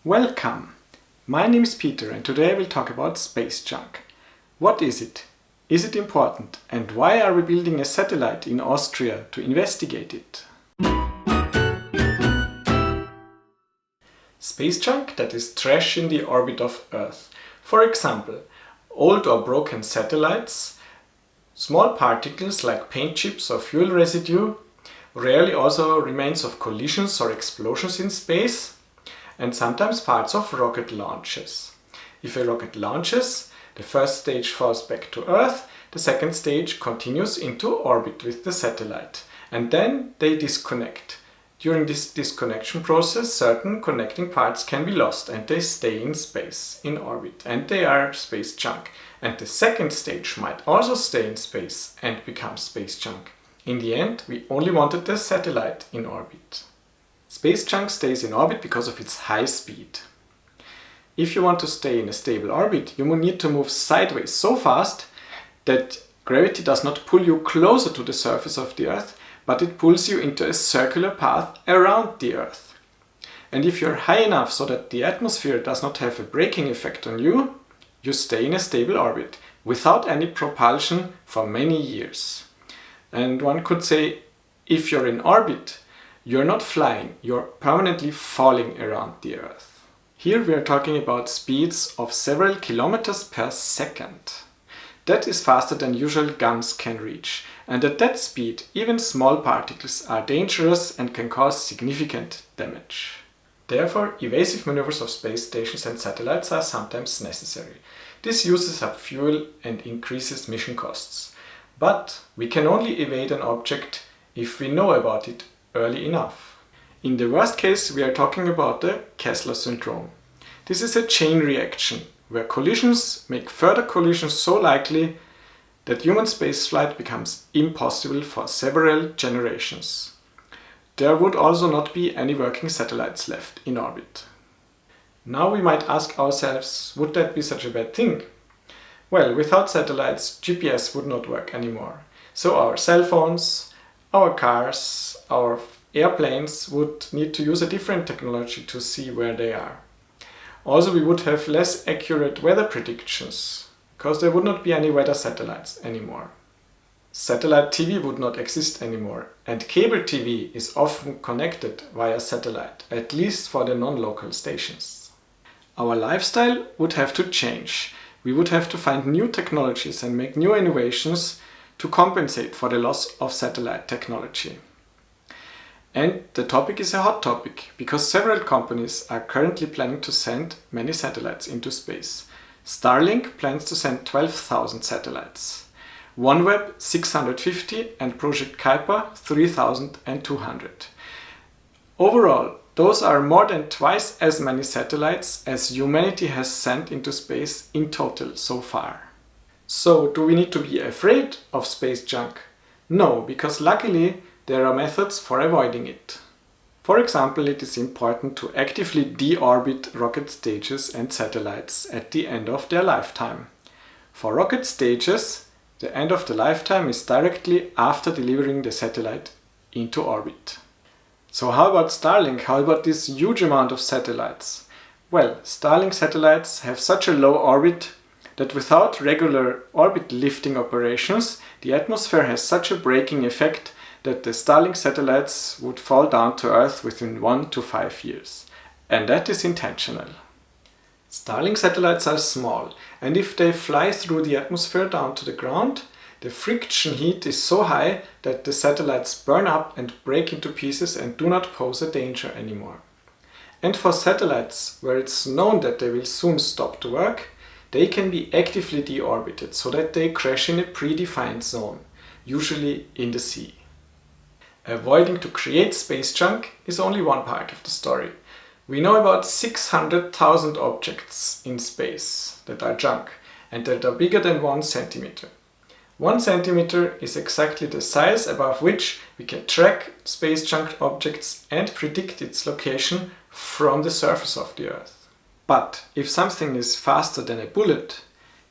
Welcome! My name is Peter and today I will talk about space junk. What is it? Is it important? And why are we building a satellite in Austria to investigate it? Space junk, that is trash in the orbit of Earth. For example, old or broken satellites, small particles like paint chips or fuel residue, rarely also remains of collisions or explosions in space, and sometimes parts of rocket launches. If a rocket launches, the first stage falls back to Earth, the second stage continues into orbit with the satellite, and then they disconnect. During this disconnection process, certain connecting parts can be lost and they stay in space, in orbit, and they are space junk. And the second stage might also stay in space and become space junk. In the end, we only wanted the satellite in orbit. Space junk stays in orbit because of its high speed. If you want to stay in a stable orbit, you will need to move sideways so fast that gravity does not pull you closer to the surface of the Earth, but it pulls you into a circular path around the Earth. And if you're high enough so that the atmosphere does not have a braking effect on you, you stay in a stable orbit without any propulsion for many years. And one could say, if you're in orbit, you're not flying, you're permanently falling around the Earth. Here we are talking about speeds of several kilometers per second. That is faster than usual guns can reach, and at that speed even small particles are dangerous and can cause significant damage. Therefore, evasive maneuvers of space stations and satellites are sometimes necessary. This uses up fuel and increases mission costs. But we can only evade an object if we know about it early enough. In the worst case, we are talking about the Kessler Syndrome. This is a chain reaction where collisions make further collisions so likely that human spaceflight becomes impossible for several generations. There would also not be any working satellites left in orbit. Now we might ask ourselves, would that be such a bad thing? Well, without satellites, GPS would not work anymore. So our cell phones, our cars, our airplanes would need to use a different technology to see where they are. Also, we would have less accurate weather predictions, because there would not be any weather satellites anymore. Satellite TV would not exist anymore, and cable TV is often connected via satellite, at least for the non-local stations. Our lifestyle would have to change. We would have to find new technologies and make new innovations to compensate for the loss of satellite technology. And the topic is a hot topic, because several companies are currently planning to send many satellites into space. Starlink plans to send 12,000 satellites, OneWeb 650 and Project Kuiper 3,200. Overall, those are more than twice as many satellites as humanity has sent into space in total so far. So, do we need to be afraid of space junk? No, because luckily there are methods for avoiding it. For example, it is important to actively deorbit rocket stages and satellites at the end of their lifetime. For rocket stages, the end of the lifetime is directly after delivering the satellite into orbit. So how about Starlink? How about this huge amount of satellites? Well, Starlink satellites have such a low orbit that without regular orbit lifting operations, the atmosphere has such a braking effect that the Starlink satellites would fall down to Earth within 1 to 5 years. And that is intentional. Starlink satellites are small, and if they fly through the atmosphere down to the ground, the friction heat is so high that the satellites burn up and break into pieces and do not pose a danger anymore. And for satellites where it's known that they will soon stop to work, they can be actively deorbited so that they crash in a predefined zone, usually in the sea. Avoiding to create space junk is only one part of the story. We know about 600,000 objects in space that are junk and that are bigger than 1 centimeter. 1 centimeter is exactly the size above which we can track space junk objects and predict its location from the surface of the Earth. But if something is faster than a bullet,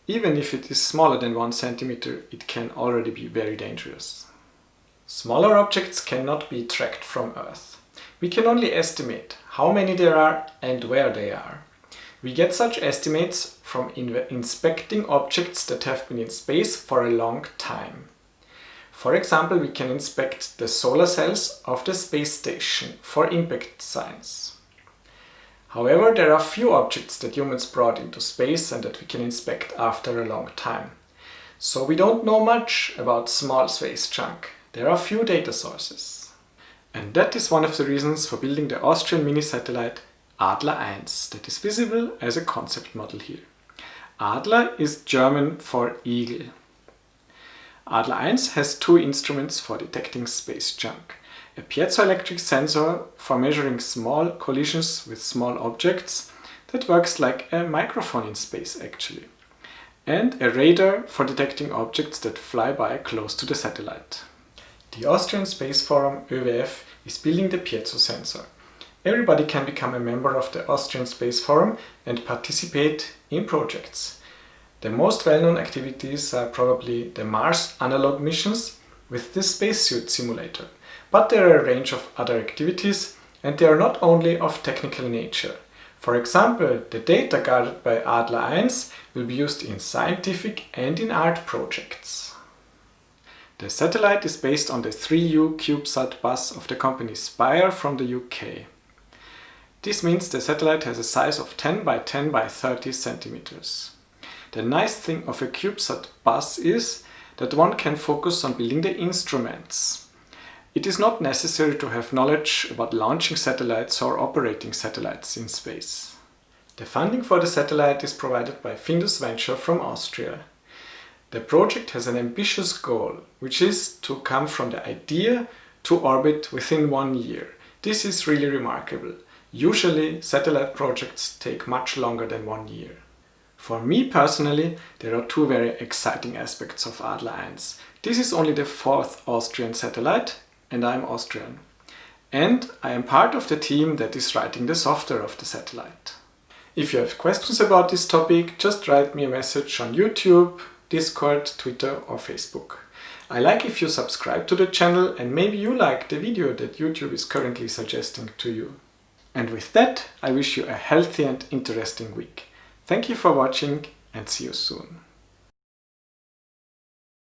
even if it is smaller than 1 centimeter, it can already be very dangerous. Smaller objects cannot be tracked from Earth. We can only estimate how many there are and where they are. We get such estimates from inspecting objects that have been in space for a long time. For example, we can inspect the solar cells of the space station for impact signs. However, there are few objects that humans brought into space and that we can inspect after a long time. So we don't know much about small space junk. There are few data sources. And that is one of the reasons for building the Austrian mini-satellite ADLER-1 that is visible as a concept model here. Adler is German for eagle. ADLER-1 has two instruments for detecting space junk. A piezoelectric sensor for measuring small collisions with small objects that works like a microphone in space actually. And a radar for detecting objects that fly by close to the satellite. The Austrian Space Forum OeWF is building the piezo sensor. Everybody can become a member of the Austrian Space Forum and participate in projects. The most well-known activities are probably the Mars analog missions with the spacesuit simulator. But there are a range of other activities and they are not only of technical nature. For example, the data gathered by ADLER-1 will be used in scientific and in art projects. The satellite is based on the 3U CubeSat bus of the company Spire from the UK. This means the satellite has a size of 10 by 10 by 30 centimeters. The nice thing of a CubeSat bus is that one can focus on building the instruments. It is not necessary to have knowledge about launching satellites or operating satellites in space. The funding for the satellite is provided by Findus Venture from Austria. The project has an ambitious goal, which is to come from the idea to orbit within 1 year. This is really remarkable. Usually, satellite projects take much longer than 1 year. For me personally, there are two very exciting aspects of ADLER-1. This is only the 4th Austrian satellite, and I am Austrian. And I am part of the team that is writing the software of the satellite. If you have questions about this topic, just write me a message on YouTube, Discord, Twitter or Facebook. I like if you subscribe to the channel and maybe you like the video that YouTube is currently suggesting to you. And with that, I wish you a healthy and interesting week. Thank you for watching and see you soon.